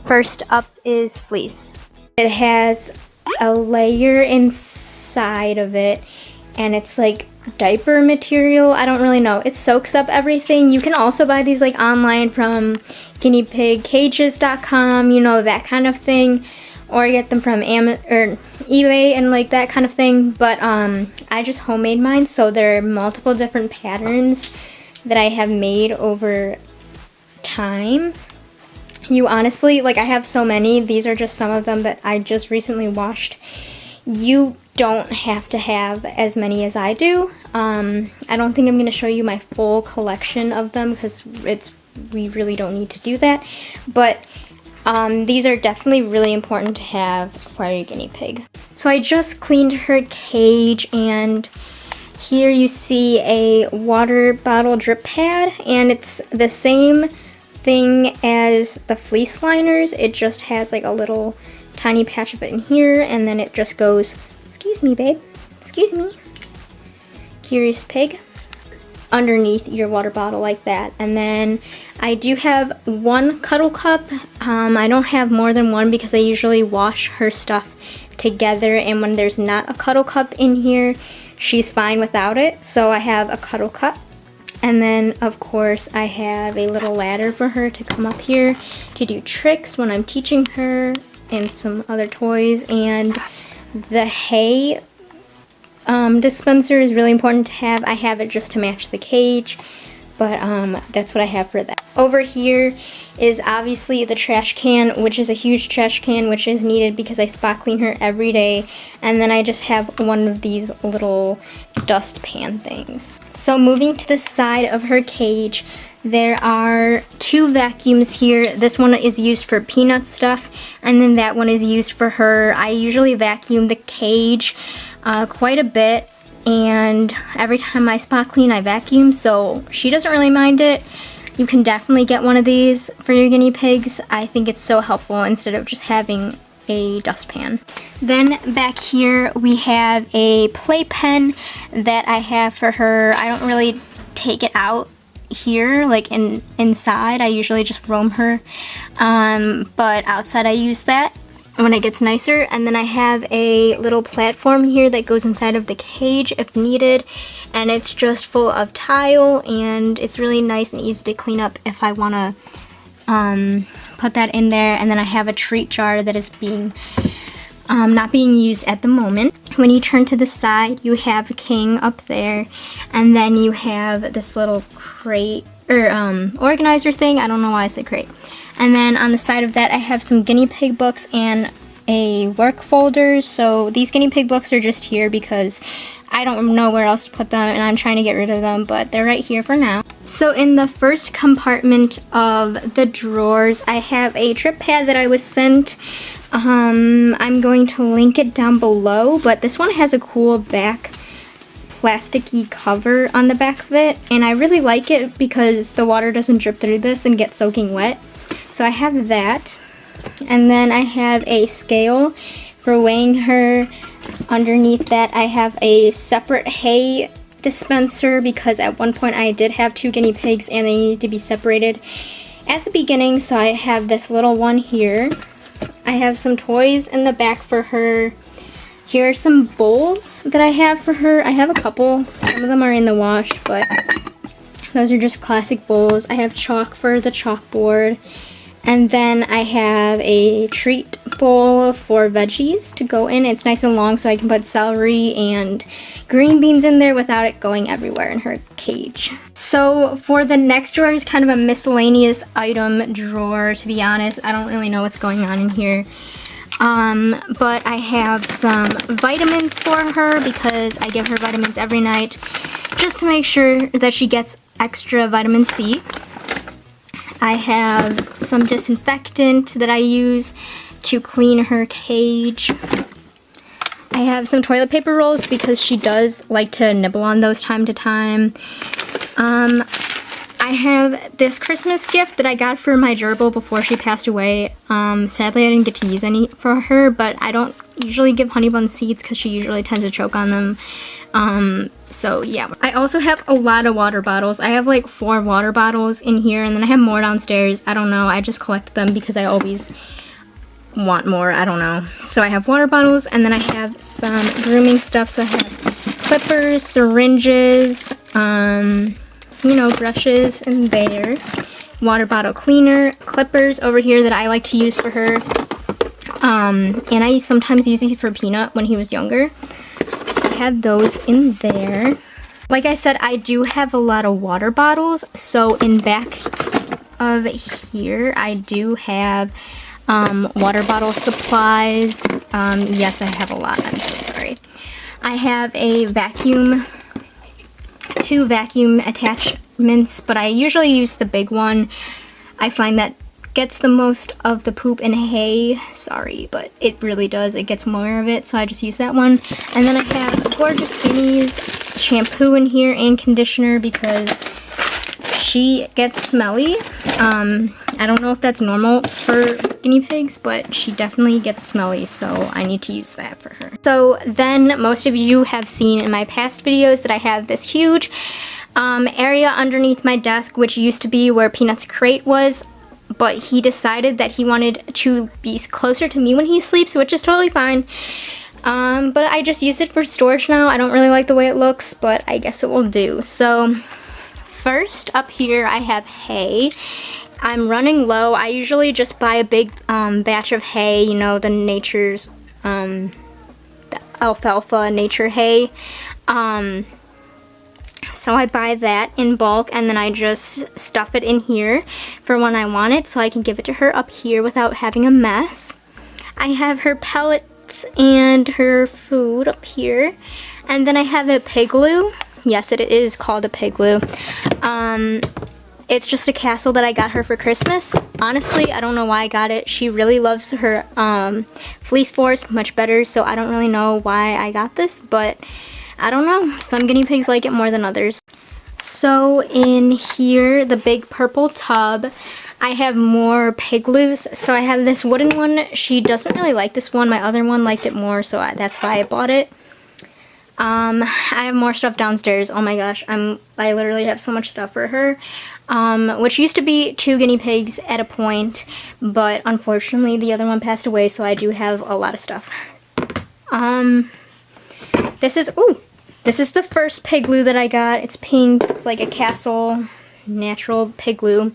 First up is fleece. It has a layer inside of it, and it's like diaper material. I don't really know. It soaks up everything. You can also buy these like online from guineapigcages.com, you know, that kind of thing, or get them from eBay and like that kind of thing. But I just homemade mine, so there are multiple different patterns that I have made over time. You honestly, like, I have so many. These are just some of them that I just recently washed. You don't have to have as many as I do. I don't think I'm going to show you my full collection of them because we really don't need to do that. But these are definitely really important to have for your guinea pig. So I just cleaned her cage, and here you see a water bottle drip pad, and it's the same thing as the fleece liners. It just has like a little tiny patch of it in here, and then it just goes, excuse me babe, excuse me, curious pig, underneath your water bottle like that. And then I do have one cuddle cup. I don't have more than one because I usually wash her stuff together, and when there's not a cuddle cup in here, she's fine without it. So I have a cuddle cup. And then, of course, I have a little ladder for her to come up here to do tricks when I'm teaching her, and some other toys. And the hay dispenser is really important to have. I have it just to match the cage, but that's what I have for that. Over here is obviously the trash can, which is a huge trash can, which is needed because I spot clean her every day. And then I just have one of these little dustpan things. So moving to the side of her cage, there are two vacuums here. This one is used for peanut stuff, and then that one is used for her. I usually vacuum the cage quite a bit, and every time I spot clean I vacuum, so she doesn't really mind it. You can definitely get one of these for your guinea pigs. I think it's so helpful instead of just having a dustpan. Then back here we have a playpen that I have for her. I don't really take it out here like inside. I usually just roam her, but outside I use that when it gets nicer. And then I have a little platform here that goes inside of the cage if needed, and it's just full of tile, and it's really nice and easy to clean up if I want to put that in there. And then I have a treat jar that is not being used at the moment. When you turn to the side, you have King up there, and then you have this little crate or organizer thing. I don't know why I said crate. And then on the side of that, I have some guinea pig books and a work folder. So these guinea pig books are just here because I don't know where else to put them, and I'm trying to get rid of them, but they're right here for now. So in the first compartment of the drawers, I have a drip pad that I was sent. I'm going to link it down below, but this one has a cool back plasticky cover on the back of it, and I really like it because the water doesn't drip through this and get soaking wet. So I have that, and then I have a scale for weighing her. Underneath that, I have a separate hay dispenser because at one point I did have two guinea pigs and they needed to be separated at the beginning, so I have this little one here. I have some toys in the back for her. Here are some bowls that I have for her. I have a couple. Some of them are in the wash, but those are just classic bowls. I have chalk for the chalkboard. And then I have a treat bowl for veggies to go in. It's nice and long, so I can put celery and green beans in there without it going everywhere in her cage. So for the next drawer is kind of a miscellaneous item drawer, to be honest. I don't really know what's going on in here. But I have some vitamins for her because I give her vitamins every night just to make sure that she gets extra vitamin C. I have some disinfectant that I use to clean her cage. I have some toilet paper rolls because she does like to nibble on those time to time. I have this Christmas gift that I got for my gerbil before she passed away. Sadly, I didn't get to use any for her, but I don't usually give honey bun seeds because she usually tends to choke on them. So yeah, I also have a lot of water bottles. I have like 4 water bottles in here, and then I have more downstairs. I don't know, I just collect them because I always want more, I don't know. So I have water bottles, and then I have some grooming stuff. So I have clippers, syringes, you know, brushes in there, water bottle cleaner, clippers over here that I like to use for her. And I sometimes use these for Peanut when he was younger. So I have those in there. Like I said, I do have a lot of water bottles. So in back of here, I do have water bottle supplies. Yes, I have a lot. I'm so sorry. I have a vacuum, 2 vacuum attachments, but I usually use the big one. I find that gets the most of the poop and hay. Sorry, but it really does. It gets more of it, so I just use that one. And then I have Gorgeous Guinea's shampoo in here and conditioner because she gets smelly. I don't know if that's normal for guinea pigs, but she definitely gets smelly, so I need to use that for her. So then most of you have seen in my past videos that I have this huge area underneath my desk, which used to be where Peanut's crate was, but he decided that he wanted to be closer to me when he sleeps, which is totally fine. But I just use it for storage now. I don't really like the way it looks, but I guess it will do. So first up here I have hay. I'm running low. I usually just buy a big batch of hay, you know, the nature's the alfalfa nature hay. So I buy that in bulk, and then I just stuff it in here for when I want it, so I can give it to her up here without having a mess. I have her pellets and her food up here, and then I have a Pigloo. Yes, it is called a Pigloo. It's just a castle that I got her for Christmas. Honestly, I don't know why I got it. She really loves her fleece forest much better, so I don't really know why I got this, but I don't know. Some guinea pigs like it more than others. So in here, the big purple tub, I have more Pigloos. So I have this wooden one. She doesn't really like this one. My other one liked it more, so that's why I bought it. I have more stuff downstairs. Oh my gosh, I literally have so much stuff for her. Which used to be 2 guinea pigs at a point, but unfortunately the other one passed away, so I do have a lot of stuff. This is the first Pigloo that I got. It's pink. It's like a castle natural Pigloo.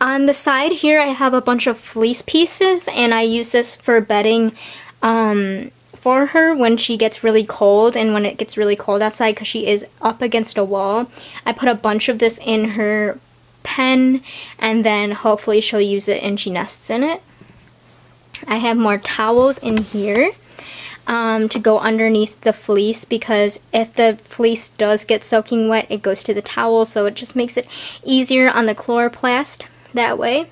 On the side here I have a bunch of fleece pieces, and I use this for bedding for her when she gets really cold, and when it gets really cold outside because she is up against a wall. I put a bunch of this in her pen, and then hopefully she'll use it and she nests in it. I have more towels in here to go underneath the fleece, because if the fleece does get soaking wet, it goes to the towel, so it just makes it easier on the chloroplast that way.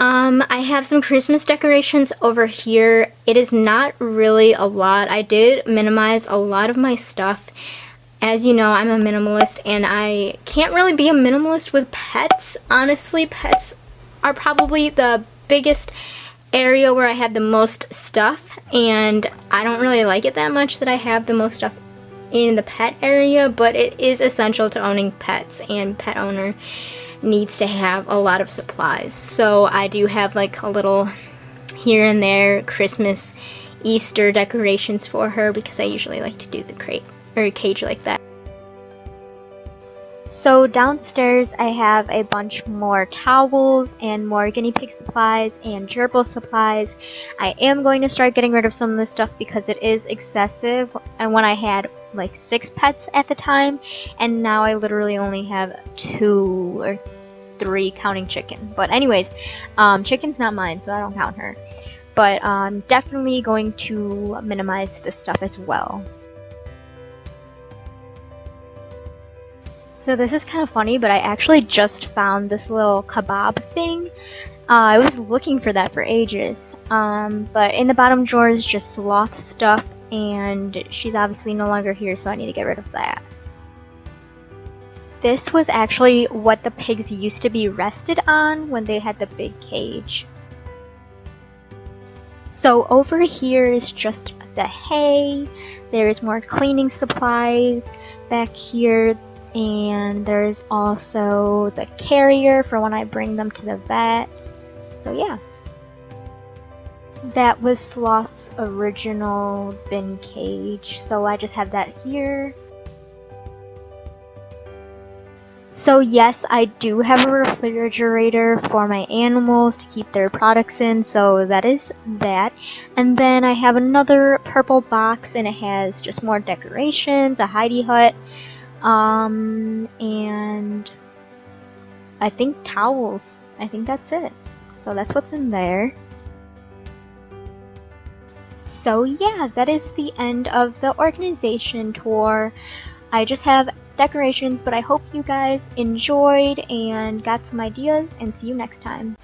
I have some Christmas decorations over here. It is not really a lot. I did minimize a lot of my stuff. As you know, I'm a minimalist, and I can't really be a minimalist with pets. Honestly, pets are probably the biggest area where I have the most stuff, and I don't really like it that much that I have the most stuff in the pet area, but it is essential to owning pets, and pet owner needs to have a lot of supplies. So I do have like a little here and there Christmas, Easter decorations for her, because I usually like to do the crate or cage like that. So downstairs I have a bunch more towels and more guinea pig supplies and gerbil supplies. I am going to start getting rid of some of this stuff because it is excessive, and when I had like 6 pets at the time, and now I literally only have 2 or 3 counting chicken. But anyways, chicken's not mine, so I don't count her. But I'm definitely going to minimize this stuff as well. So this is kind of funny, but I actually just found this little kebab thing. I was looking for that for ages. But in the bottom drawer is just sloth stuff, and she's obviously no longer here, so I need to get rid of that. This was actually what the pigs used to be rested on when they had the big cage. So over here is just the hay. There's more cleaning supplies, back here, and there's also the carrier for when I bring them to the vet. So yeah. That was Sloth's original bin cage, so I just have that here. So yes, I do have a refrigerator for my animals to keep their products in, so that is that. And then I have another purple box, and it has just more decorations, a Heidi hut, and I think towels. I think that's it. So that's what's in there. So yeah, that is the end of the organization tour. I just have decorations, but I hope you guys enjoyed and got some ideas, and see you next time.